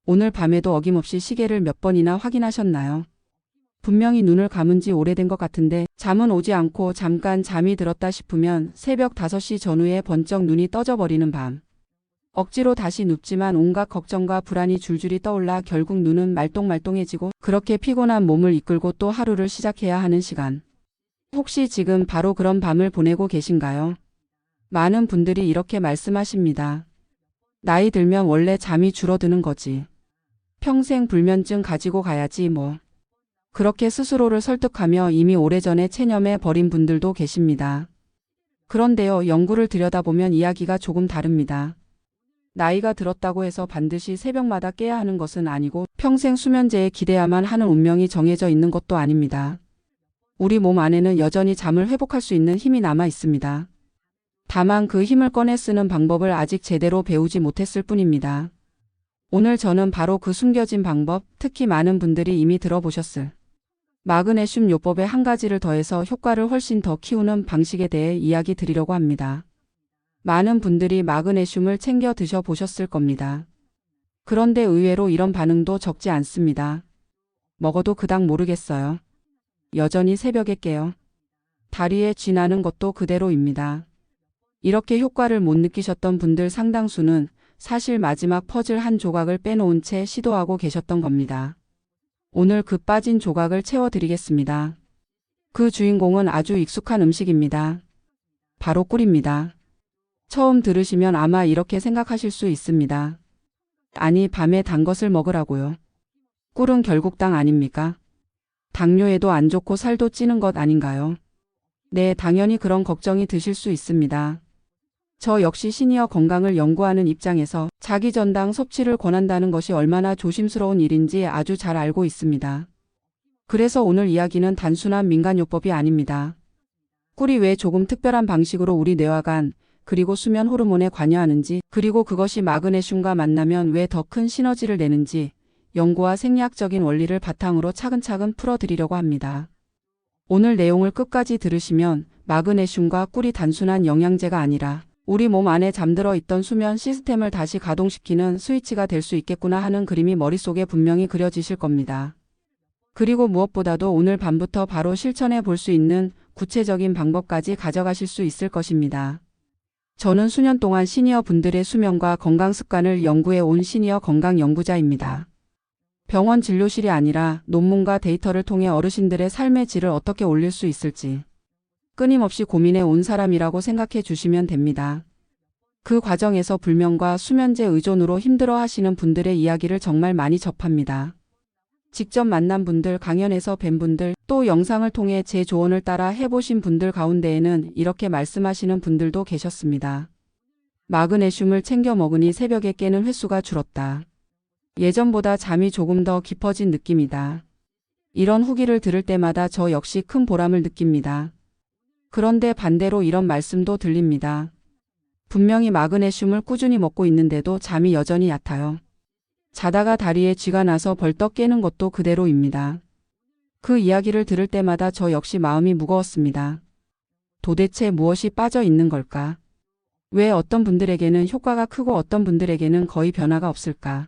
오늘 밤에도 어김없이 시계를 몇 번이나 확인하셨나요? 분명히 눈을 감은 지 오래된 것 같은데 잠은 오지 않고 잠깐 잠이 들었다 싶으면 새벽 5시 전후에 번쩍 눈이 떠져버리는 밤. 억지로 다시 눕지만 온갖 걱정과 불안이 줄줄이 떠올라 결국 눈은 말똥말똥해지고 그렇게 피곤한 몸을 이끌고 또 하루를 시작해야 하는 시간. 혹시 지금 바로 그런 밤을 보내고 계신가요? 많은 분들이 이렇게 말씀하십니다. 나이 들면 원래 잠이 줄어드는 거지. 평생 불면증 가지고 가야지 뭐. 그렇게 스스로를 설득하며 이미 오래전에 체념해 버린 분들도 계십니다. 그런데요, 연구를 들여다보면 이야기가 조금 다릅니다. 나이가 들었다고 해서 반드시 새벽마다 깨야 하는 것은 아니고 평생 수면제에 기대야만 하는 운명이 정해져 있는 것도 아닙니다. 우리 몸 안에는 여전히 잠을 회복할 수 있는 힘이 남아 있습니다. 다만 그 힘을 꺼내 쓰는 방법을 아직 제대로 배우지 못했을 뿐입니다. 오늘 저는 바로 그 숨겨진 방법, 특히 많은 분들이 이미 들어보셨을 마그네슘 요법에 한 가지를 더해서 효과를 훨씬 더 키우는 방식에 대해 이야기 드리려고 합니다. 많은 분들이 마그네슘을 챙겨 드셔 보셨을 겁니다. 그런데 의외로 이런 반응도 적지 않습니다. 먹어도 그닥 모르겠어요. 여전히 새벽에 깨요. 다리에 쥐 나는 것도 그대로입니다. 이렇게 효과를 못 느끼셨던 분들 상당수는 사실 마지막 퍼즐 한 조각을 빼놓은 채 시도하고 계셨던 겁니다. 오늘 그 빠진 조각을 채워드리겠습니다. 그 주인공은 아주 익숙한 음식입니다. 바로 꿀입니다. 처음 들으시면 아마 이렇게 생각하실 수 있습니다. 아니, 밤에 단 것을 먹으라고요. 꿀은 결국 당 아닙니까? 당뇨에도 안 좋고 살도 찌는 것 아닌가요? 네, 당연히 그런 걱정이 드실 수 있습니다. 저 역시 시니어 건강을 연구하는 입장에서 자기 전당 섭취를 권한다는 것이 얼마나 조심스러운 일인지 아주 잘 알고 있습니다. 그래서 오늘 이야기는 단순한 민간요법이 아닙니다. 꿀이 왜 조금 특별한 방식으로 우리 뇌와 간, 그리고 수면 호르몬에 관여하는지, 그리고 그것이 마그네슘과 만나면 왜 더 큰 시너지를 내는지 연구와 생리학적인 원리를 바탕으로 차근차근 풀어드리려고 합니다. 오늘 내용을 끝까지 들으시면 마그네슘과 꿀이 단순한 영양제가 아니라 우리 몸 안에 잠들어 있던 수면 시스템을 다시 가동시키는 스위치가 될 수 있겠구나 하는 그림이 머릿속에 분명히 그려지실 겁니다. 그리고 무엇보다도 오늘 밤부터 바로 실천해 볼 수 있는 구체적인 방법까지 가져가실 수 있을 것입니다. 저는 수년 동안 시니어 분들의 수면과 건강 습관을 연구해 온 시니어 건강 연구자입니다. 병원 진료실이 아니라 논문과 데이터를 통해 어르신들의 삶의 질을 어떻게 올릴 수 있을지 끊임없이 고민해 온 사람이라고 생각해 주시면 됩니다. 그 과정에서 불면과 수면제 의존으로 힘들어 하시는 분들의 이야기를 정말 많이 접합니다. 직접 만난 분들, 강연에서 뵌 분들, 또 영상을 통해 제 조언을 따라 해보신 분들 가운데에는 이렇게 말씀하시는 분들도 계셨습니다. 마그네슘을 챙겨 먹으니 새벽에 깨는 횟수가 줄었다. 예전보다 잠이 조금 더 깊어진 느낌이다. 이런 후기를 들을 때마다 저 역시 큰 보람을 느낍니다. 그런데 반대로 이런 말씀도 들립니다. 분명히 마그네슘을 꾸준히 먹고 있는데도 잠이 여전히 얕아요. 자다가 다리에 쥐가 나서 벌떡 깨는 것도 그대로입니다. 그 이야기를 들을 때마다 저 역시 마음이 무거웠습니다. 도대체 무엇이 빠져 있는 걸까? 왜 어떤 분들에게는 효과가 크고 어떤 분들에게는 거의 변화가 없을까?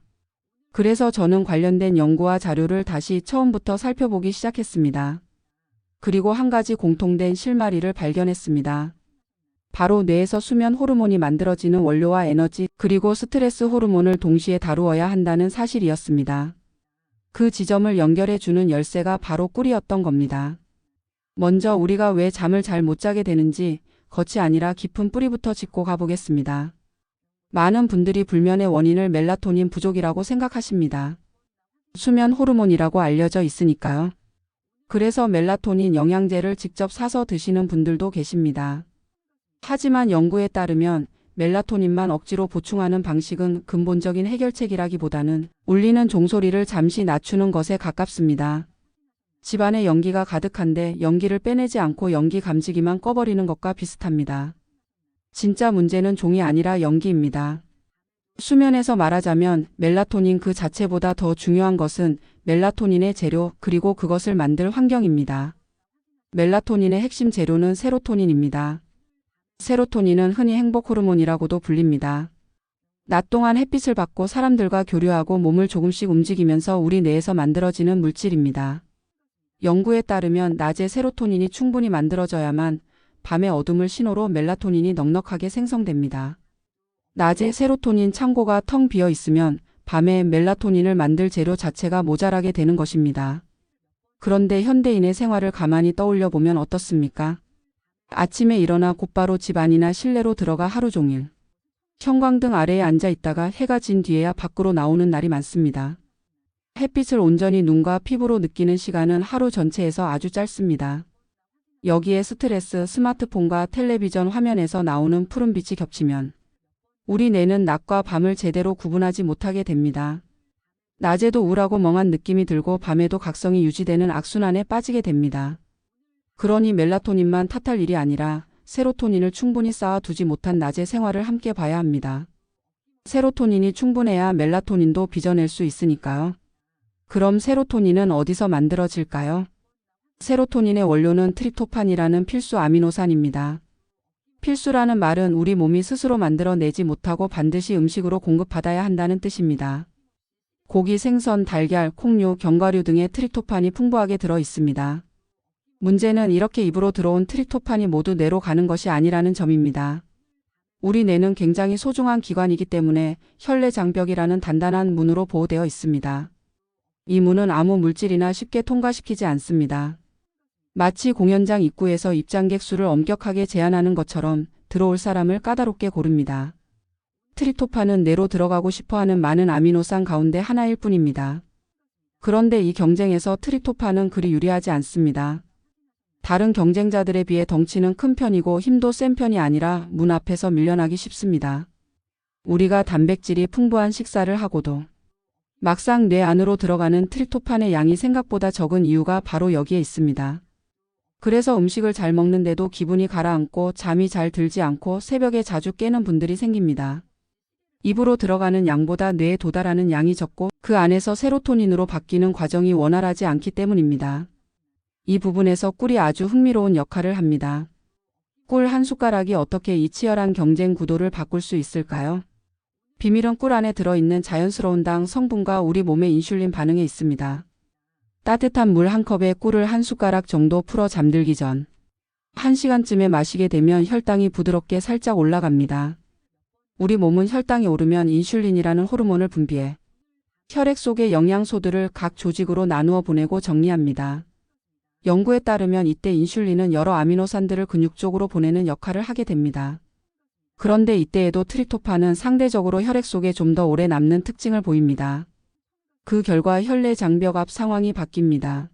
그래서 저는 관련된 연구와 자료를 다시 처음부터 살펴보기 시작했습니다. 그리고 한 가지 공통된 실마리를 발견했습니다. 바로 뇌에서 수면 호르몬이 만들어지는 원료와 에너지, 그리고 스트레스 호르몬을 동시에 다루어야 한다는 사실이었습니다. 그 지점을 연결해주는 열쇠가 바로 꿀이었던 겁니다. 먼저 우리가 왜 잠을 잘 못 자게 되는지 겉이 아니라 깊은 뿌리부터 짚고 가보겠습니다. 많은 분들이 불면의 원인을 멜라토닌 부족이라고 생각하십니다. 수면 호르몬이라고 알려져 있으니까요. 그래서 멜라토닌 영양제를 직접 사서 드시는 분들도 계십니다. 하지만 연구에 따르면 멜라토닌만 억지로 보충하는 방식은 근본적인 해결책이라기보다는 울리는 종소리를 잠시 낮추는 것에 가깝습니다. 집안에 연기가 가득한데 연기를 빼내지 않고 연기 감지기만 꺼버리는 것과 비슷합니다. 진짜 문제는 종이 아니라 연기입니다. 수면에서 말하자면 멜라토닌 그 자체보다 더 중요한 것은 멜라토닌의 재료, 그리고 그것을 만들 환경입니다. 멜라토닌의 핵심 재료는 세로토닌입니다. 세로토닌은 흔히 행복 호르몬이라고도 불립니다. 낮 동안 햇빛을 받고 사람들과 교류하고 몸을 조금씩 움직이면서 우리 뇌에서 만들어지는 물질입니다. 연구에 따르면 낮에 세로토닌이 충분히 만들어져야만 밤의 어둠을 신호로 멜라토닌이 넉넉하게 생성됩니다. 낮에 세로토닌 창고가 텅 비어 있으면 밤에 멜라토닌을 만들 재료 자체가 모자라게 되는 것입니다. 그런데 현대인의 생활을 가만히 떠올려 보면 어떻습니까? 아침에 일어나 곧바로 집 안이나 실내로 들어가 하루 종일 형광등 아래에 앉아 있다가 해가 진 뒤에야 밖으로 나오는 날이 많습니다. 햇빛을 온전히 눈과 피부로 느끼는 시간은 하루 전체에서 아주 짧습니다. 여기에 스트레스, 스마트폰과 텔레비전 화면에서 나오는 푸른빛이 겹치면 우리 뇌는 낮과 밤을 제대로 구분하지 못하게 됩니다. 낮에도 우울하고 멍한 느낌이 들고 밤에도 각성이 유지되는 악순환에 빠지게 됩니다. 그러니 멜라토닌만 탓할 일이 아니라 세로토닌을 충분히 쌓아두지 못한 낮의 생활을 함께 봐야 합니다. 세로토닌이 충분해야 멜라토닌도 빚어낼 수 있으니까요. 그럼 세로토닌은 어디서 만들어질까요? 세로토닌의 원료는 트립토판이라는 필수 아미노산입니다. 필수라는 말은 우리 몸이 스스로 만들어내지 못하고 반드시 음식으로 공급받아야 한다는 뜻입니다. 고기, 생선, 달걀, 콩류, 견과류 등의 트립토판이 풍부하게 들어 있습니다. 문제는 이렇게 입으로 들어온 트립토판이 모두 뇌로 가는 것이 아니라는 점입니다. 우리 뇌는 굉장히 소중한 기관이기 때문에 혈내 장벽이라는 단단한 문으로 보호되어 있습니다. 이 문은 아무 물질이나 쉽게 통과시키지 않습니다. 마치 공연장 입구에서 입장객 수를 엄격하게 제한하는 것처럼 들어올 사람을 까다롭게 고릅니다. 트립토판은 뇌로 들어가고 싶어하는 많은 아미노산 가운데 하나일 뿐입니다. 그런데 이 경쟁에서 트립토판은 그리 유리하지 않습니다. 다른 경쟁자들에 비해 덩치는 큰 편이고 힘도 센 편이 아니라 문 앞에서 밀려나기 쉽습니다. 우리가 단백질이 풍부한 식사를 하고도 막상 뇌 안으로 들어가는 트립토판의 양이 생각보다 적은 이유가 바로 여기에 있습니다. 그래서 음식을 잘 먹는데도 기분이 가라앉고 잠이 잘 들지 않고 새벽에 자주 깨는 분들이 생깁니다. 입으로 들어가는 양보다 뇌에 도달하는 양이 적고 그 안에서 세로토닌으로 바뀌는 과정이 원활하지 않기 때문입니다. 이 부분에서 꿀이 아주 흥미로운 역할을 합니다. 꿀 한 숟가락이 어떻게 이 치열한 경쟁 구도를 바꿀 수 있을까요? 비밀은 꿀 안에 들어있는 자연스러운 당 성분과 우리 몸의 인슐린 반응에 있습니다. 따뜻한 물 한 컵에 꿀을 한 숟가락 정도 풀어 잠들기 전 1시간쯤에 마시게 되면 혈당이 부드럽게 살짝 올라갑니다. 우리 몸은 혈당이 오르면 인슐린이라는 호르몬을 분비해 혈액 속의 영양소들을 각 조직으로 나누어 보내고 정리합니다. 연구에 따르면 이때 인슐린은 여러 아미노산들을 근육 쪽으로 보내는 역할을 하게 됩니다. 그런데 이때에도 트립토판은 상대적으로 혈액 속에 좀 더 오래 남는 특징을 보입니다. 그 결과 혈내 장벽 앞 상황이 바뀝니다.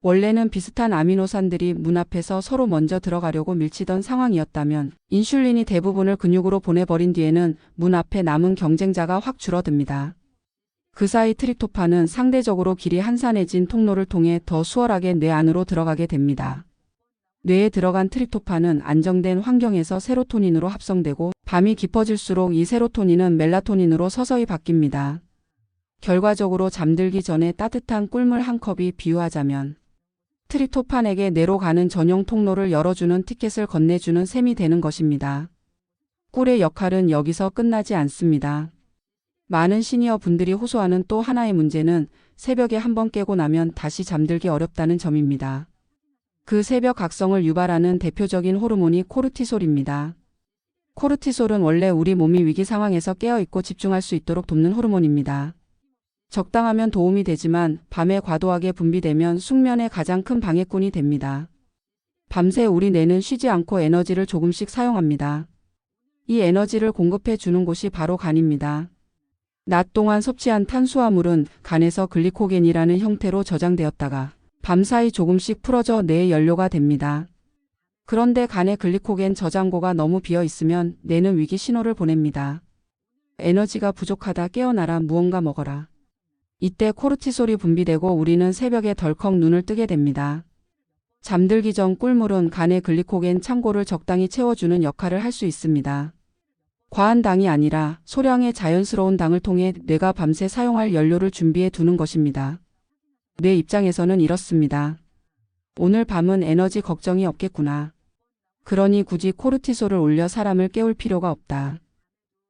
원래는 비슷한 아미노산들이 문 앞에서 서로 먼저 들어가려고 밀치던 상황이었다면 인슐린이 대부분을 근육으로 보내버린 뒤에는 문 앞에 남은 경쟁자가 확 줄어듭니다. 그 사이 트립토판은 상대적으로 길이 한산해진 통로를 통해 더 수월하게 뇌 안으로 들어가게 됩니다. 뇌에 들어간 트립토판은 안정된 환경에서 세로토닌으로 합성되고 밤이 깊어질수록 이 세로토닌은 멜라토닌으로 서서히 바뀝니다. 결과적으로 잠들기 전에 따뜻한 꿀물 한 컵이 비유하자면 트립토판에게 뇌로 가는 전용 통로를 열어주는 티켓을 건네주는 셈이 되는 것입니다. 꿀의 역할은 여기서 끝나지 않습니다. 많은 시니어 분들이 호소하는 또 하나의 문제는 새벽에 한번 깨고 나면 다시 잠들기 어렵다는 점입니다. 그 새벽 각성을 유발하는 대표적인 호르몬이 코르티솔입니다. 코르티솔은 원래 우리 몸이 위기 상황에서 깨어있고 집중할 수 있도록 돕는 호르몬입니다. 적당하면 도움이 되지만 밤에 과도하게 분비되면 숙면에 가장 큰 방해꾼이 됩니다. 밤새 우리 뇌는 쉬지 않고 에너지를 조금씩 사용합니다. 이 에너지를 공급해 주는 곳이 바로 간입니다. 낮 동안 섭취한 탄수화물은 간에서 글리코겐이라는 형태로 저장되었다가 밤사이 조금씩 풀어져 뇌의 연료가 됩니다. 그런데 간의 글리코겐 저장고가 너무 비어 있으면 뇌는 위기 신호를 보냅니다. 에너지가 부족하다, 깨어나라, 무언가 먹어라. 이때 코르티솔이 분비되고 우리는 새벽에 덜컥 눈을 뜨게 됩니다. 잠들기 전 꿀물은 간의 글리코겐 창고를 적당히 채워주는 역할을 할 수 있습니다. 과한 당이 아니라 소량의 자연스러운 당을 통해 뇌가 밤새 사용할 연료를 준비해 두는 것입니다. 뇌 입장에서는 이렇습니다. 오늘 밤은 에너지 걱정이 없겠구나. 그러니 굳이 코르티솔을 올려 사람을 깨울 필요가 없다.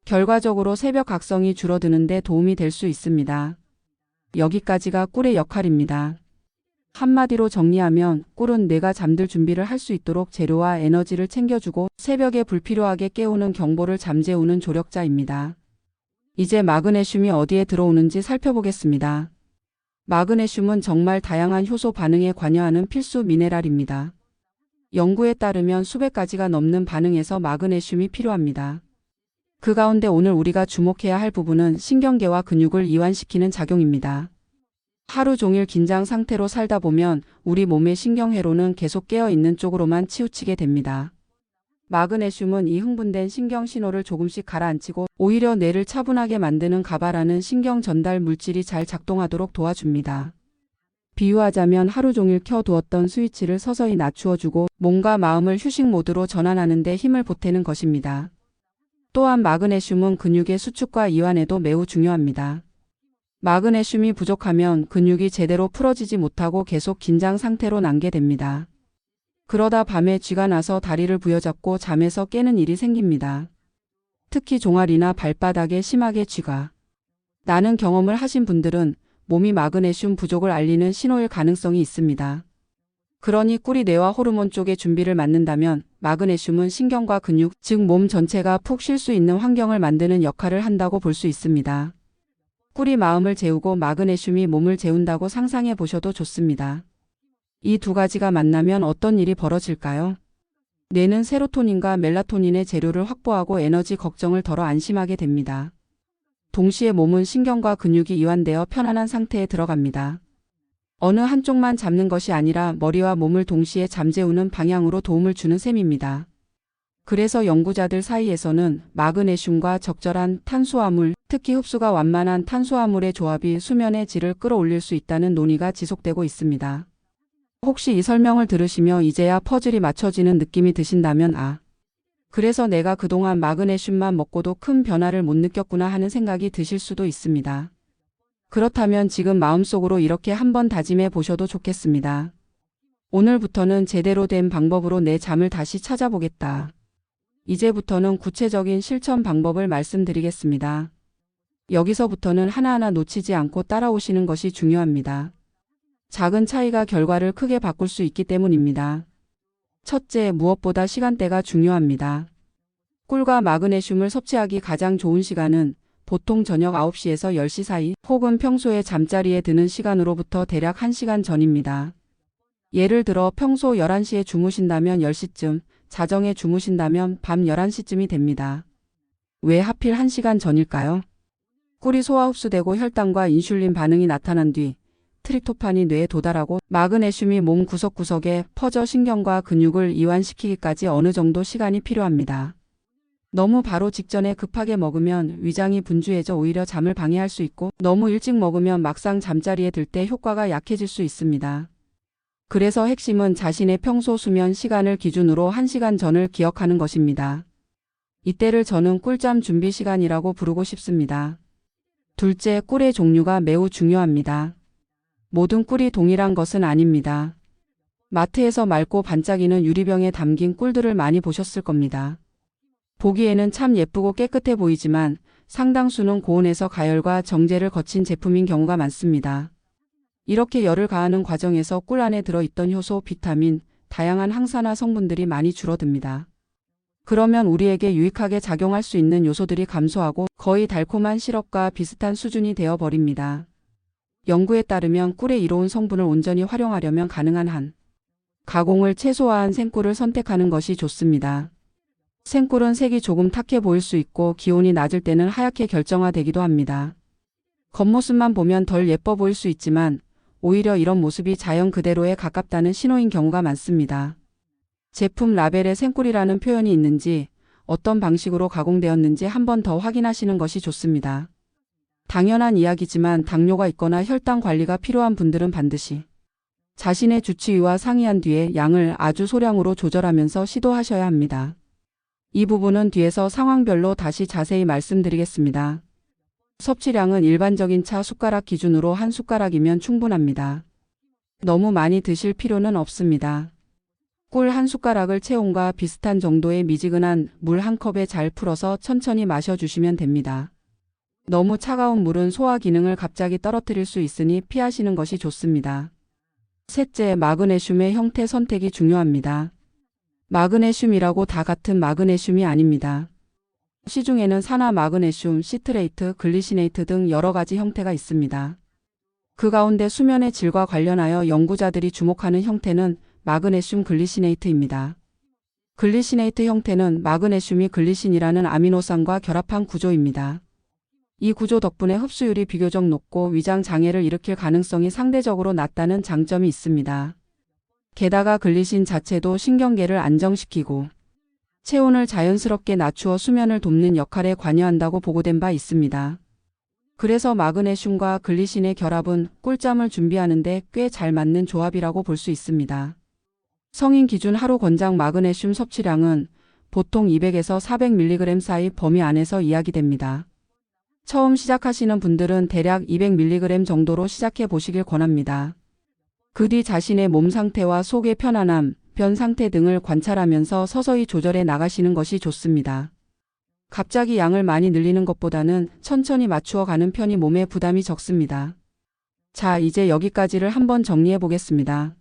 결과적으로 새벽 각성이 줄어드는 데 도움이 될 수 있습니다. 여기까지가 꿀의 역할입니다. 한마디로 정리하면 꿀은 뇌가 잠들 준비를 할 수 있도록 재료와 에너지를 챙겨주고 새벽에 불필요하게 깨우는 경보를 잠재우는 조력자입니다. 이제 마그네슘이 어디에 들어오는지 살펴보겠습니다. 마그네슘은 정말 다양한 효소 반응에 관여하는 필수 미네랄입니다. 연구에 따르면 수백 가지가 넘는 반응에서 마그네슘이 필요합니다. 그 가운데 오늘 우리가 주목해야 할 부분은 신경계와 근육을 이완시키는 작용입니다. 하루 종일 긴장 상태로 살다 보면 우리 몸의 신경회로는 계속 깨어있는 쪽으로만 치우치게 됩니다. 마그네슘은 이 흥분된 신경 신호를 조금씩 가라앉히고 오히려 뇌를 차분하게 만드는 가바라는 신경 전달 물질이 잘 작동하도록 도와줍니다. 비유하자면 하루 종일 켜두었던 스위치를 서서히 낮추어주고 몸과 마음을 휴식 모드로 전환하는 데 힘을 보태는 것입니다. 또한 마그네슘은 근육의 수축과 이완에도 매우 중요합니다. 마그네슘이 부족하면 근육이 제대로 풀어지지 못하고 계속 긴장 상태로 남게 됩니다. 그러다 밤에 쥐가 나서 다리를 부여잡고 잠에서 깨는 일이 생깁니다. 특히 종아리나 발바닥에 심하게 쥐가 나는 경험을 하신 분들은 몸이 마그네슘 부족을 알리는 신호일 가능성이 있습니다. 그러니 꿀이 뇌와 호르몬 쪽의 준비를 맡는다면 마그네슘은 신경과 근육, 즉 몸 전체가 푹 쉴 수 있는 환경을 만드는 역할을 한다고 볼 수 있습니다. 꿀이 마음을 재우고 마그네슘이 몸을 재운다고 상상해 보셔도 좋습니다. 이 두 가지가 만나면 어떤 일이 벌어질까요? 뇌는 세로토닌과 멜라토닌의 재료를 확보하고 에너지 걱정을 덜어 안심하게 됩니다. 동시에 몸은 신경과 근육이 이완되어 편안한 상태에 들어갑니다. 어느 한쪽만 잡는 것이 아니라 머리와 몸을 동시에 잠재우는 방향으로 도움을 주는 셈입니다. 그래서 연구자들 사이에서는 마그네슘과 적절한 탄수화물, 특히 흡수가 완만한 탄수화물의 조합이 수면의 질을 끌어올릴 수 있다는 논의가 지속되고 있습니다. 혹시 이 설명을 들으시며 이제야 퍼즐이 맞춰지는 느낌이 드신다면 그래서 내가 그동안 마그네슘만 먹고도 큰 변화를 못 느꼈구나 하는 생각이 드실 수도 있습니다. 그렇다면 지금 마음속으로 이렇게 한번 다짐해 보셔도 좋겠습니다. 오늘부터는 제대로 된 방법으로 내 잠을 다시 찾아보겠다. 이제부터는 구체적인 실천 방법을 말씀드리겠습니다. 여기서부터는 하나하나 놓치지 않고 따라오시는 것이 중요합니다. 작은 차이가 결과를 크게 바꿀 수 있기 때문입니다. 첫째, 무엇보다 시간대가 중요합니다. 꿀과 마그네슘을 섭취하기 가장 좋은 시간은 보통 저녁 9시에서 10시 사이 혹은 평소에 잠자리에 드는 시간으로부터 대략 1시간 전입니다. 예를 들어 평소 11시에 주무신다면 10시쯤, 자정에 주무신다면 밤 11시쯤이 됩니다. 왜 하필 1시간 전일까요? 꿀이 소화 흡수되고 혈당과 인슐린 반응이 나타난 뒤 트립토판이 뇌에 도달하고 마그네슘이 몸 구석구석에 퍼져 신경과 근육을 이완시키기까지 어느 정도 시간이 필요합니다. 너무 바로 직전에 급하게 먹으면 위장이 분주해져 오히려 잠을 방해할 수 있고 너무 일찍 먹으면 막상 잠자리에 들 때 효과가 약해질 수 있습니다. 그래서 핵심은 자신의 평소 수면 시간을 기준으로 1시간 전을 기억하는 것입니다. 이때를 저는 꿀잠 준비 시간이라고 부르고 싶습니다. 둘째, 꿀의 종류가 매우 중요합니다. 모든 꿀이 동일한 것은 아닙니다. 마트에서 맑고 반짝이는 유리병에 담긴 꿀들을 많이 보셨을 겁니다. 보기에는 참 예쁘고 깨끗해 보이지만 상당수는 고온에서 가열과 정제를 거친 제품인 경우가 많습니다. 이렇게 열을 가하는 과정에서 꿀 안에 들어있던 효소, 비타민, 다양한 항산화 성분들이 많이 줄어듭니다. 그러면 우리에게 유익하게 작용할 수 있는 요소들이 감소하고 거의 달콤한 시럽과 비슷한 수준이 되어버립니다. 연구에 따르면 꿀의 이로운 성분을 온전히 활용하려면 가능한 한 가공을 최소화한 생꿀을 선택하는 것이 좋습니다. 생꿀은 색이 조금 탁해 보일 수 있고 기온이 낮을 때는 하얗게 결정화되기도 합니다. 겉모습만 보면 덜 예뻐 보일 수 있지만 오히려 이런 모습이 자연 그대로에 가깝다는 신호인 경우가 많습니다. 제품 라벨에 생꿀이라는 표현이 있는지 어떤 방식으로 가공되었는지 한 번 더 확인하시는 것이 좋습니다. 당연한 이야기지만 당뇨가 있거나 혈당 관리가 필요한 분들은 반드시 자신의 주치의와 상의한 뒤에 양을 아주 소량으로 조절하면서 시도하셔야 합니다. 이 부분은 뒤에서 상황별로 다시 자세히 말씀드리겠습니다. 섭취량은 일반적인 차 숟가락 기준으로 한 숟가락이면 충분합니다. 너무 많이 드실 필요는 없습니다. 꿀 한 숟가락을 체온과 비슷한 정도의 미지근한 물 한 컵에 잘 풀어서 천천히 마셔주시면 됩니다. 너무 차가운 물은 소화 기능을 갑자기 떨어뜨릴 수 있으니 피하시는 것이 좋습니다. 셋째, 마그네슘의 형태 선택이 중요합니다. 마그네슘이라고 다 같은 마그네슘이 아닙니다. 시중에는 산화 마그네슘, 시트레이트, 글리시네이트 등 여러 가지 형태가 있습니다. 그 가운데 수면의 질과 관련하여 연구자들이 주목하는 형태는 마그네슘 글리시네이트입니다. 글리시네이트 형태는 마그네슘이 글리신이라는 아미노산과 결합한 구조입니다. 이 구조 덕분에 흡수율이 비교적 높고 위장 장애를 일으킬 가능성이 상대적으로 낮다는 장점이 있습니다. 게다가 글리신 자체도 신경계를 안정시키고 체온을 자연스럽게 낮추어 수면을 돕는 역할에 관여한다고 보고된 바 있습니다. 그래서 마그네슘과 글리신의 결합은 꿀잠을 준비하는 데 꽤 잘 맞는 조합이라고 볼 수 있습니다. 성인 기준 하루 권장 마그네슘 섭취량은 보통 200에서 400mg 사이 범위 안에서 이야기됩니다. 처음 시작하시는 분들은 대략 200mg 정도로 시작해 보시길 권합니다. 그 뒤 자신의 몸 상태와 속의 편안함, 변 상태 등을 관찰하면서 서서히 조절해 나가시는 것이 좋습니다. 갑자기 양을 많이 늘리는 것보다는 천천히 맞추어 가는 편이 몸에 부담이 적습니다. 자, 이제 여기까지를 한번 정리해 보겠습니다.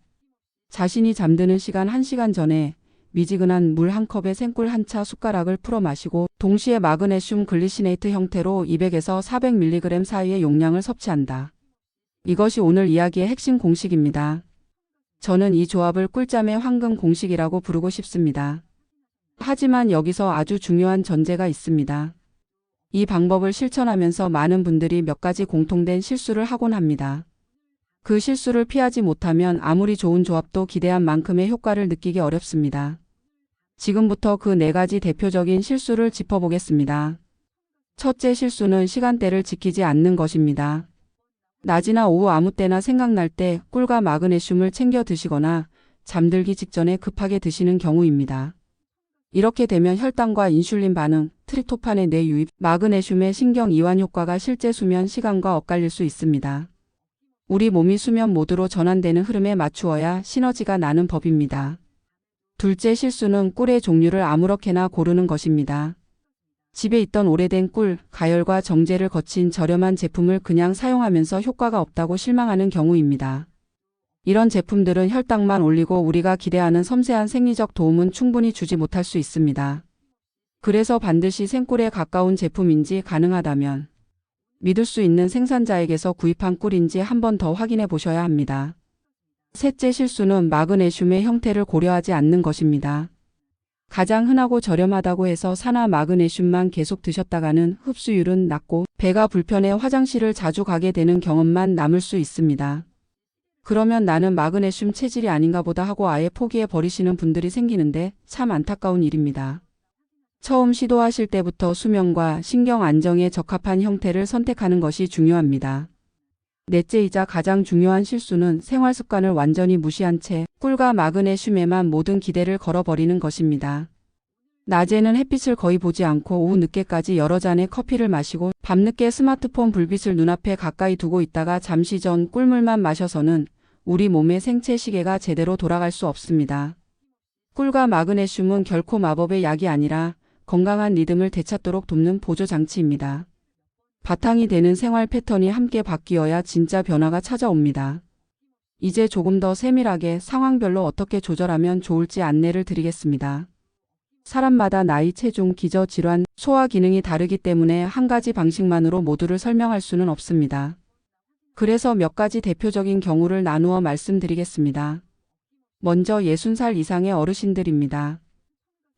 자신이 잠드는 시간 1시간 전에 미지근한 물 한 컵에 생꿀 한 차 숟가락을 풀어 마시고 동시에 마그네슘 글리시네이트 형태로 200에서 400mg 사이의 용량을 섭취한다. 이것이 오늘 이야기의 핵심 공식입니다. 저는 이 조합을 꿀잠의 황금 공식이라고 부르고 싶습니다. 하지만 여기서 아주 중요한 전제가 있습니다. 이 방법을 실천하면서 많은 분들이 몇 가지 공통된 실수를 하곤 합니다. 그 실수를 피하지 못하면 아무리 좋은 조합도 기대한 만큼의 효과를 느끼기 어렵습니다. 지금부터 그 4가지 대표적인 실수를 짚어보겠습니다. 첫째 실수는 시간대를 지키지 않는 것입니다. 낮이나 오후 아무 때나 생각날 때 꿀과 마그네슘을 챙겨 드시거나 잠들기 직전에 급하게 드시는 경우입니다. 이렇게 되면 혈당과 인슐린 반응, 트립토판의 뇌유입, 마그네슘의 신경 이완 효과가 실제 수면 시간과 엇갈릴 수 있습니다. 우리 몸이 수면 모드로 전환되는 흐름에 맞추어야 시너지가 나는 법입니다. 둘째 실수는 꿀의 종류를 아무렇게나 고르는 것입니다. 집에 있던 오래된 꿀, 가열과 정제를 거친 저렴한 제품을 그냥 사용하면서 효과가 없다고 실망하는 경우입니다. 이런 제품들은 혈당만 올리고 우리가 기대하는 섬세한 생리적 도움은 충분히 주지 못할 수 있습니다. 그래서 반드시 생꿀에 가까운 제품인지 가능하다면 믿을 수 있는 생산자에게서 구입한 꿀인지 한 번 더 확인해 보셔야 합니다. 셋째 실수는 마그네슘의 형태를 고려하지 않는 것입니다. 가장 흔하고 저렴하다고 해서 산화 마그네슘만 계속 드셨다가는 흡수율은 낮고 배가 불편해 화장실을 자주 가게 되는 경험만 남을 수 있습니다. 그러면 나는 마그네슘 체질이 아닌가 보다 하고 아예 포기해 버리시는 분들이 생기는데 참 안타까운 일입니다. 처음 시도하실 때부터 수면과 신경 안정에 적합한 형태를 선택하는 것이 중요합니다. 넷째이자 가장 중요한 실수는 생활 습관을 완전히 무시한 채 꿀과 마그네슘에만 모든 기대를 걸어버리는 것입니다. 낮에는 햇빛을 거의 보지 않고 오후 늦게까지 여러 잔의 커피를 마시고 밤늦게 스마트폰 불빛을 눈앞에 가까이 두고 있다가 잠시 전 꿀물만 마셔서는 우리 몸의 생체 시계가 제대로 돌아갈 수 없습니다. 꿀과 마그네슘은 결코 마법의 약이 아니라 건강한 리듬을 되찾도록 돕는 보조장치입니다. 바탕이 되는 생활 패턴이 함께 바뀌어야 진짜 변화가 찾아옵니다. 이제 조금 더 세밀하게 상황별로 어떻게 조절하면 좋을지 안내를 드리겠습니다. 사람마다 나이, 체중, 기저, 질환, 소화 기능이 다르기 때문에 한 가지 방식만으로 모두를 설명할 수는 없습니다. 그래서 몇 가지 대표적인 경우를 나누어 말씀드리겠습니다. 먼저 60살 이상의 어르신들입니다.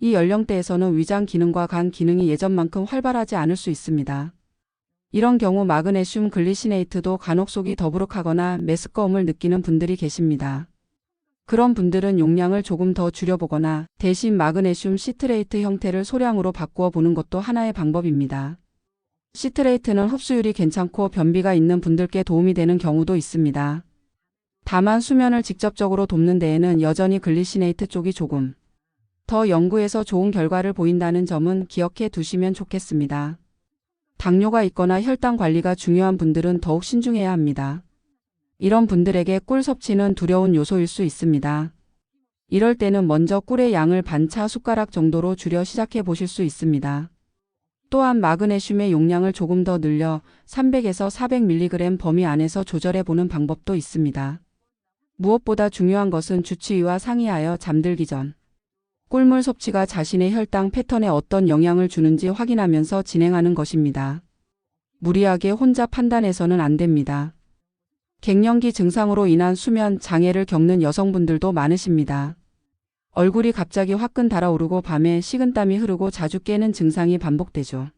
이 연령대에서는 위장 기능과 간 기능이 예전만큼 활발하지 않을 수 있습니다. 이런 경우 마그네슘 글리시네이트도 간혹 속이 더부룩하거나 메스꺼움을 느끼는 분들이 계십니다. 그런 분들은 용량을 조금 더 줄여보거나 대신 마그네슘 시트레이트 형태를 소량으로 바꾸어 보는 것도 하나의 방법입니다. 시트레이트는 흡수율이 괜찮고 변비가 있는 분들께 도움이 되는 경우도 있습니다. 다만 수면을 직접적으로 돕는 데에는 여전히 글리시네이트 쪽이 조금 더 연구에서 좋은 결과를 보인다는 점은 기억해 두시면 좋겠습니다. 당뇨가 있거나 혈당 관리가 중요한 분들은 더욱 신중해야 합니다. 이런 분들에게 꿀 섭취는 두려운 요소일 수 있습니다. 이럴 때는 먼저 꿀의 양을 반차 숟가락 정도로 줄여 시작해 보실 수 있습니다. 또한 마그네슘의 용량을 조금 더 늘려 300에서 400mg 범위 안에서 조절해 보는 방법도 있습니다. 무엇보다 중요한 것은 주치의와 상의하여 잠들기 전 꿀물 섭취가 자신의 혈당 패턴에 어떤 영향을 주는지 확인하면서 진행하는 것입니다. 무리하게 혼자 판단해서는 안 됩니다. 갱년기 증상으로 인한 수면 장애를 겪는 여성분들도 많으십니다. 얼굴이 갑자기 화끈 달아오르고 밤에 식은땀이 흐르고 자주 깨는 증상이 반복되죠.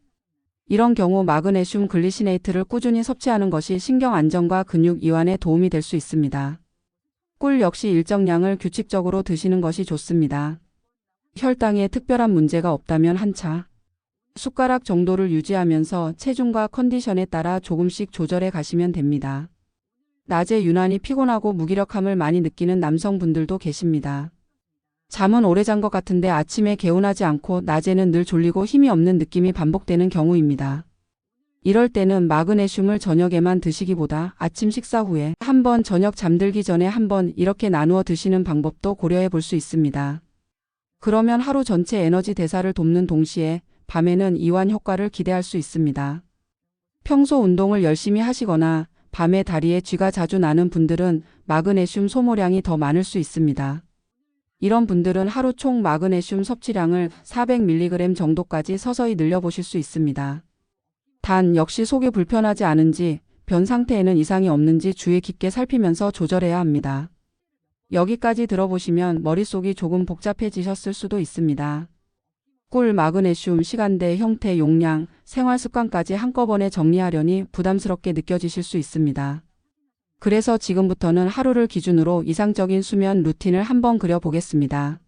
이런 경우 마그네슘 글리시네이트를 꾸준히 섭취하는 것이 신경 안정과 근육 이완에 도움이 될 수 있습니다. 꿀 역시 일정량을 규칙적으로 드시는 것이 좋습니다. 혈당에 특별한 문제가 없다면 한 차 숟가락 정도를 유지하면서 체중과 컨디션에 따라 조금씩 조절해 가시면 됩니다. 낮에 유난히 피곤하고 무기력함을 많이 느끼는 남성분들도 계십니다. 잠은 오래 잔 것 같은데 아침에 개운하지 않고 낮에는 늘 졸리고 힘이 없는 느낌이 반복되는 경우입니다. 이럴 때는 마그네슘을 저녁에만 드시기보다 아침 식사 후에 한 번, 저녁 잠들기 전에 한 번 이렇게 나누어 드시는 방법도 고려해 볼 수 있습니다. 그러면 하루 전체 에너지 대사를 돕는 동시에 밤에는 이완 효과를 기대할 수 있습니다. 평소 운동을 열심히 하시거나 밤에 다리에 쥐가 자주 나는 분들은 마그네슘 소모량이 더 많을 수 있습니다. 이런 분들은 하루 총 마그네슘 섭취량을 400mg 정도까지 서서히 늘려보실 수 있습니다. 단 역시 속이 불편하지 않은지 변 상태에는 이상이 없는지 주의 깊게 살피면서 조절해야 합니다. 여기까지 들어보시면 머릿속이 조금 복잡해지셨을 수도 있습니다. 꿀, 마그네슘, 시간대, 형태, 용량, 생활 습관까지 한꺼번에 정리하려니 부담스럽게 느껴지실 수 있습니다. 그래서 지금부터는 하루를 기준으로 이상적인 수면 루틴을 한번 그려보겠습니다.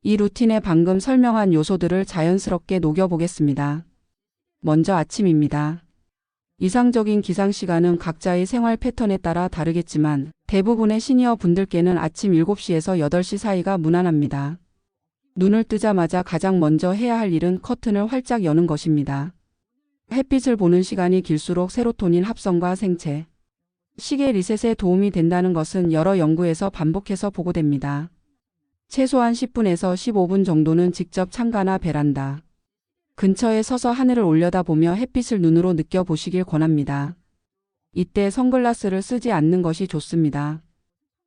이 루틴에 방금 설명한 요소들을 자연스럽게 녹여보겠습니다. 먼저 아침입니다. 이상적인 기상시간은 각자의 생활 패턴에 따라 다르겠지만 대부분의 시니어 분들께는 아침 7시에서 8시 사이가 무난합니다. 눈을 뜨자마자 가장 먼저 해야 할 일은 커튼을 활짝 여는 것입니다. 햇빛을 보는 시간이 길수록 세로토닌 합성과 생체, 시계 리셋에 도움이 된다는 것은 여러 연구에서 반복해서 보고됩니다. 최소한 10분에서 15분 정도는 직접 창가나 베란다 근처에 서서 하늘을 올려다보며 햇빛을 눈으로 느껴보시길 권합니다. 이때 선글라스를 쓰지 않는 것이 좋습니다.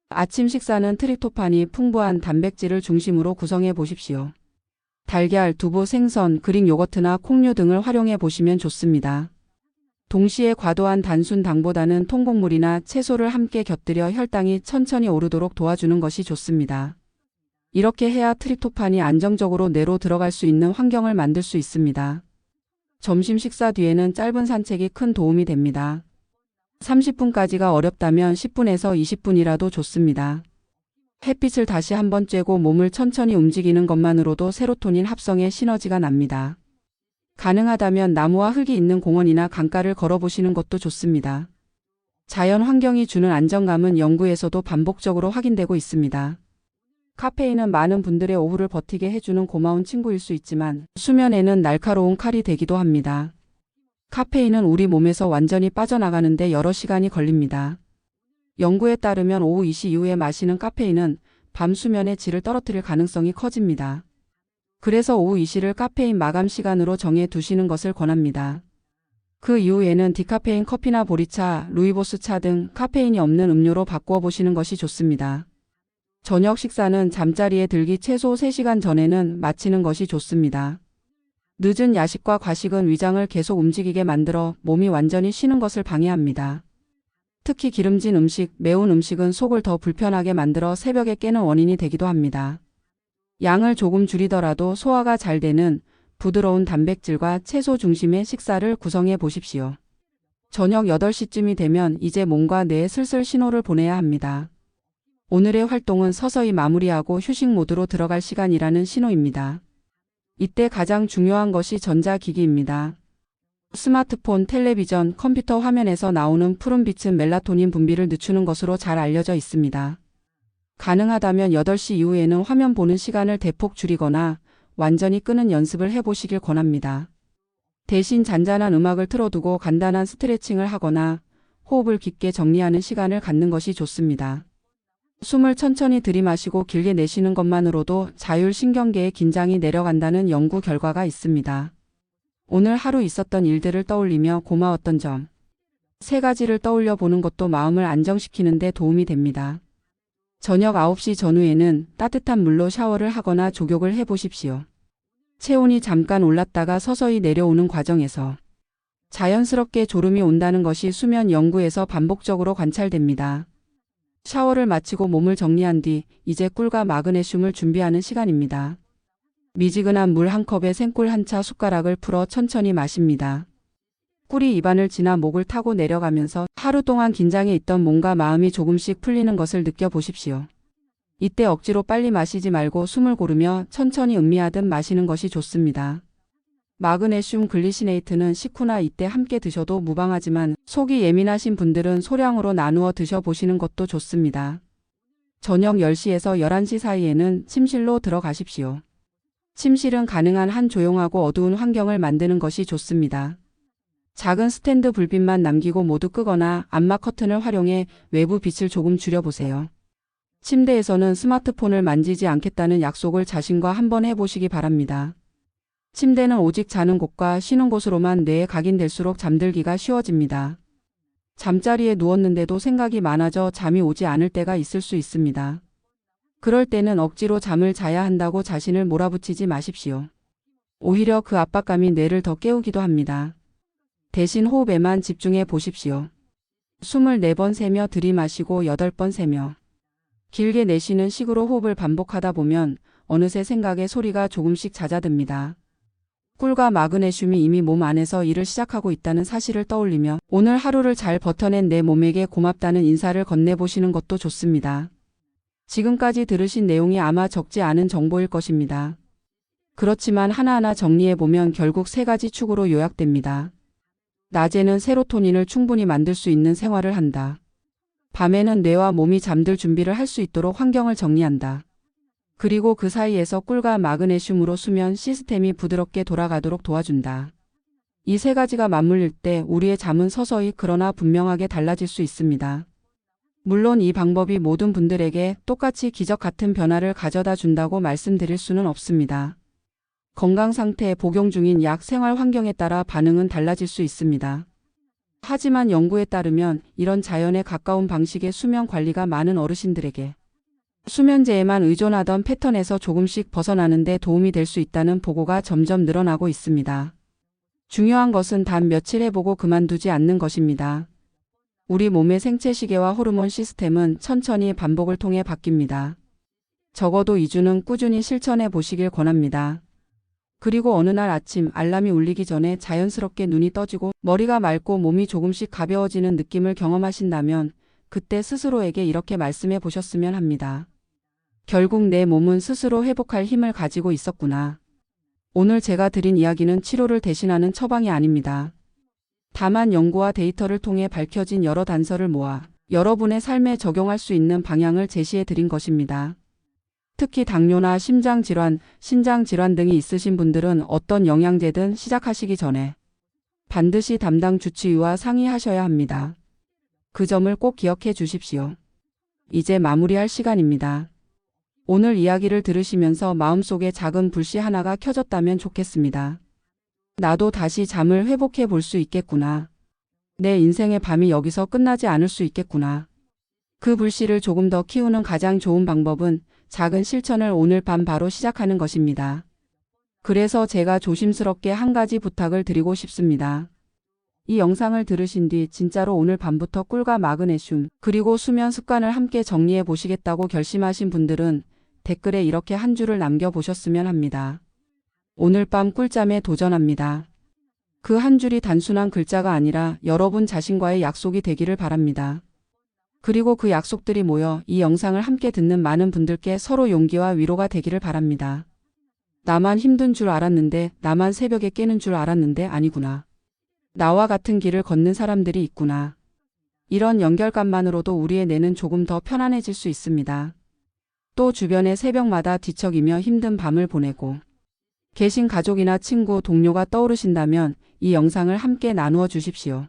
아침 식사는 트립토판이 풍부한 단백질을 중심으로 구성해 보십시오. 달걀, 두부, 생선, 그릭 요거트나 콩류 등을 활용해 보시면 좋습니다. 동시에 과도한 단순 당보다는 통곡물이나 채소를 함께 곁들여 혈당이 천천히 오르도록 도와주는 것이 좋습니다. 이렇게 해야 트립토판이 안정적으로 뇌로 들어갈 수 있는 환경을 만들 수 있습니다. 점심 식사 뒤에는 짧은 산책이 큰 도움이 됩니다. 30분까지가 어렵다면 10분에서 20분이라도 좋습니다. 햇빛을 다시 한번 쬐고 몸을 천천히 움직이는 것만으로도 세로토닌 합성에 시너지가 납니다. 가능하다면 나무와 흙이 있는 공원이나 강가를 걸어보시는 것도 좋습니다. 자연 환경이 주는 안정감은 연구에서도 반복적으로 확인되고 있습니다. 카페인은 많은 분들의 오후를 버티게 해주는 고마운 친구일 수 있지만 수면에는 날카로운 칼이 되기도 합니다. 카페인은 우리 몸에서 완전히 빠져나가는데 여러 시간이 걸립니다. 연구에 따르면 오후 2시 이후에 마시는 카페인은 밤 수면의 질을 떨어뜨릴 가능성이 커집니다. 그래서 오후 2시를 카페인 마감 시간으로 정해 두시는 것을 권합니다. 그 이후에는 디카페인 커피나 보리차, 루이보스 차 등 카페인이 없는 음료로 바꾸어 보시는 것이 좋습니다. 저녁 식사는 잠자리에 들기 최소 3시간 전에는 마치는 것이 좋습니다. 늦은 야식과 과식은 위장을 계속 움직이게 만들어 몸이 완전히 쉬는 것을 방해합니다. 특히 기름진 음식, 매운 음식은 속을 더 불편하게 만들어 새벽에 깨는 원인이 되기도 합니다. 양을 조금 줄이더라도 소화가 잘 되는 부드러운 단백질과 채소 중심의 식사를 구성해 보십시오. 저녁 8시쯤이 되면 이제 몸과 뇌에 슬슬 신호를 보내야 합니다. 오늘의 활동은 서서히 마무리하고 휴식 모드로 들어갈 시간이라는 신호입니다. 이때 가장 중요한 것이 전자기기입니다. 스마트폰, 텔레비전, 컴퓨터 화면에서 나오는 푸른 빛은 멜라토닌 분비를 늦추는 것으로 잘 알려져 있습니다. 가능하다면 8시 이후에는 화면 보는 시간을 대폭 줄이거나 완전히 끄는 연습을 해보시길 권합니다. 대신 잔잔한 음악을 틀어두고 간단한 스트레칭을 하거나 호흡을 깊게 정리하는 시간을 갖는 것이 좋습니다. 숨을 천천히 들이마시고 길게 내쉬는 것만으로도 자율신경계의 긴장이 내려간다는 연구 결과가 있습니다. 오늘 하루 있었던 일들을 떠올리며 고마웠던 점, 3가지를 떠올려 보는 것도 마음을 안정시키는 데 도움이 됩니다. 저녁 9시 전후에는 따뜻한 물로 샤워를 하거나 족욕을 해보십시오. 체온이 잠깐 올랐다가 서서히 내려오는 과정에서 자연스럽게 졸음이 온다는 것이 수면 연구에서 반복적으로 관찰됩니다. 샤워를 마치고 몸을 정리한 뒤 이제 꿀과 마그네슘을 준비하는 시간입니다. 미지근한 물 1컵에 생꿀 1차 숟가락을 풀어 천천히 마십니다. 꿀이 입안을 지나 목을 타고 내려가면서 하루 동안 긴장해 있던 몸과 마음이 조금씩 풀리는 것을 느껴보십시오. 이때 억지로 빨리 마시지 말고 숨을 고르며 천천히 음미하듯 마시는 것이 좋습니다. 마그네슘 글리시네이트는 식후나 이때 함께 드셔도 무방하지만 속이 예민하신 분들은 소량으로 나누어 드셔보시는 것도 좋습니다. 저녁 10시에서 11시 사이에는 침실로 들어가십시오. 침실은 가능한 한 조용하고 어두운 환경을 만드는 것이 좋습니다. 작은 스탠드 불빛만 남기고 모두 끄거나 암막 커튼을 활용해 외부 빛을 조금 줄여보세요. 침대에서는 스마트폰을 만지지 않겠다는 약속을 자신과 한번 해보시기 바랍니다. 침대는 오직 자는 곳과 쉬는 곳으로만 뇌에 각인될수록 잠들기가 쉬워집니다. 잠자리에 누웠는데도 생각이 많아져 잠이 오지 않을 때가 있을 수 있습니다. 그럴 때는 억지로 잠을 자야 한다고 자신을 몰아붙이지 마십시오. 오히려 그 압박감이 뇌를 더 깨우기도 합니다. 대신 호흡에만 집중해 보십시오. 숨을 4번 세며 들이마시고 8번 세며 길게 내쉬는 식으로 호흡을 반복하다 보면 어느새 생각의 소리가 조금씩 잦아듭니다. 꿀과 마그네슘이 이미 몸 안에서 일을 시작하고 있다는 사실을 떠올리며 오늘 하루를 잘 버텨낸 내 몸에게 고맙다는 인사를 건네보시는 것도 좋습니다. 지금까지 들으신 내용이 아마 적지 않은 정보일 것입니다. 그렇지만 하나하나 정리해보면 결국 3가지 축으로 요약됩니다. 낮에는 세로토닌을 충분히 만들 수 있는 생활을 한다. 밤에는 뇌와 몸이 잠들 준비를 할 수 있도록 환경을 정리한다. 그리고 그 사이에서 꿀과 마그네슘으로 수면 시스템이 부드럽게 돌아가도록 도와준다. 이 3가지가 맞물릴 때 우리의 잠은 서서히 그러나 분명하게 달라질 수 있습니다. 물론 이 방법이 모든 분들에게 똑같이 기적 같은 변화를 가져다 준다고 말씀드릴 수는 없습니다. 건강 상태, 복용 중인 약, 생활 환경에 따라 반응은 달라질 수 있습니다. 하지만 연구에 따르면 이런 자연에 가까운 방식의 수면 관리가 많은 어르신들에게 수면제에만 의존하던 패턴에서 조금씩 벗어나는 데 도움이 될 수 있다는 보고가 점점 늘어나고 있습니다. 중요한 것은 단 며칠 해보고 그만두지 않는 것입니다. 우리 몸의 생체 시계와 호르몬 시스템은 천천히 반복을 통해 바뀝니다. 적어도 2주는 꾸준히 실천해 보시길 권합니다. 그리고 어느 날 아침 알람이 울리기 전에 자연스럽게 눈이 떠지고 머리가 맑고 몸이 조금씩 가벼워지는 느낌을 경험하신다면 그때 스스로에게 이렇게 말씀해 보셨으면 합니다. 결국 내 몸은 스스로 회복할 힘을 가지고 있었구나. 오늘 제가 드린 이야기는 치료를 대신하는 처방이 아닙니다. 다만 연구와 데이터를 통해 밝혀진 여러 단서를 모아 여러분의 삶에 적용할 수 있는 방향을 제시해 드린 것입니다. 특히 당뇨나 심장질환, 신장질환 등이 있으신 분들은 어떤 영양제든 시작하시기 전에 반드시 담당 주치의와 상의하셔야 합니다. 그 점을 꼭 기억해 주십시오. 이제 마무리할 시간입니다. 오늘 이야기를 들으시면서 마음속에 작은 불씨 하나가 켜졌다면 좋겠습니다. 나도 다시 잠을 회복해 볼 수 있겠구나. 내 인생의 밤이 여기서 끝나지 않을 수 있겠구나. 그 불씨를 조금 더 키우는 가장 좋은 방법은 작은 실천을 오늘 밤 바로 시작하는 것입니다. 그래서 제가 조심스럽게 한 가지 부탁을 드리고 싶습니다. 이 영상을 들으신 뒤 진짜로 오늘 밤부터 꿀과 마그네슘 그리고 수면 습관을 함께 정리해 보시겠다고 결심하신 분들은 댓글에 이렇게 한 줄을 남겨보셨으면 합니다. 오늘 밤 꿀잠에 도전합니다. 그 한 줄이 단순한 글자가 아니라 여러분 자신과의 약속이 되기를 바랍니다. 그리고 그 약속들이 모여 이 영상을 함께 듣는 많은 분들께 서로 용기와 위로가 되기를 바랍니다. 나만 힘든 줄 알았는데, 나만 새벽에 깨는 줄 알았는데 아니구나. 나와 같은 길을 걷는 사람들이 있구나. 이런 연결감만으로도 우리의 뇌는 조금 더 편안해질 수 있습니다. 또 주변에 새벽마다 뒤척이며 힘든 밤을 보내고 계신 가족이나 친구, 동료가 떠오르신다면 이 영상을 함께 나누어 주십시오.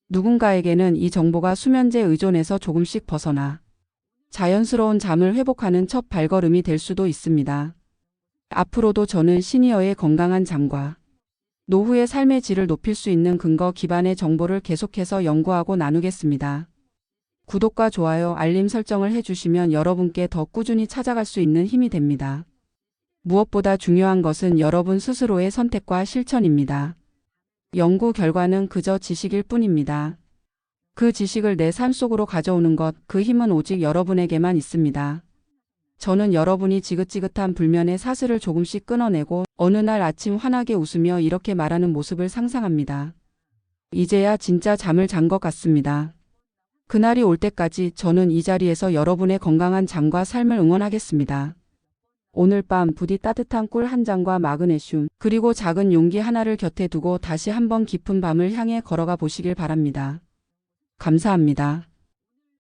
누군가에게는 이 정보가 수면제 의존에서 조금씩 벗어나 자연스러운 잠을 회복하는 첫 발걸음이 될 수도 있습니다. 앞으로도 저는 시니어의 건강한 잠과 노후의 삶의 질을 높일 수 있는 근거 기반의 정보를 계속해서 연구하고 나누겠습니다. 구독과 좋아요, 알림 설정을 해주시면 여러분께 더 꾸준히 찾아갈 수 있는 힘이 됩니다. 무엇보다 중요한 것은 여러분 스스로의 선택과 실천입니다. 연구 결과는 그저 지식일 뿐입니다. 그 지식을 내 삶 속으로 가져오는 것, 그 힘은 오직 여러분에게만 있습니다. 저는 여러분이 지긋지긋한 불면의 사슬을 조금씩 끊어내고 어느 날 아침 환하게 웃으며 이렇게 말하는 모습을 상상합니다. 이제야 진짜 잠을 잔 것 같습니다. 그날이 올 때까지 저는 이 자리에서 여러분의 건강한 잠과 삶을 응원하겠습니다. 오늘 밤 부디 따뜻한 꿀 한 잔과 마그네슘, 그리고 작은 용기 하나를 곁에 두고 다시 한번 깊은 밤을 향해 걸어가 보시길 바랍니다. 감사합니다.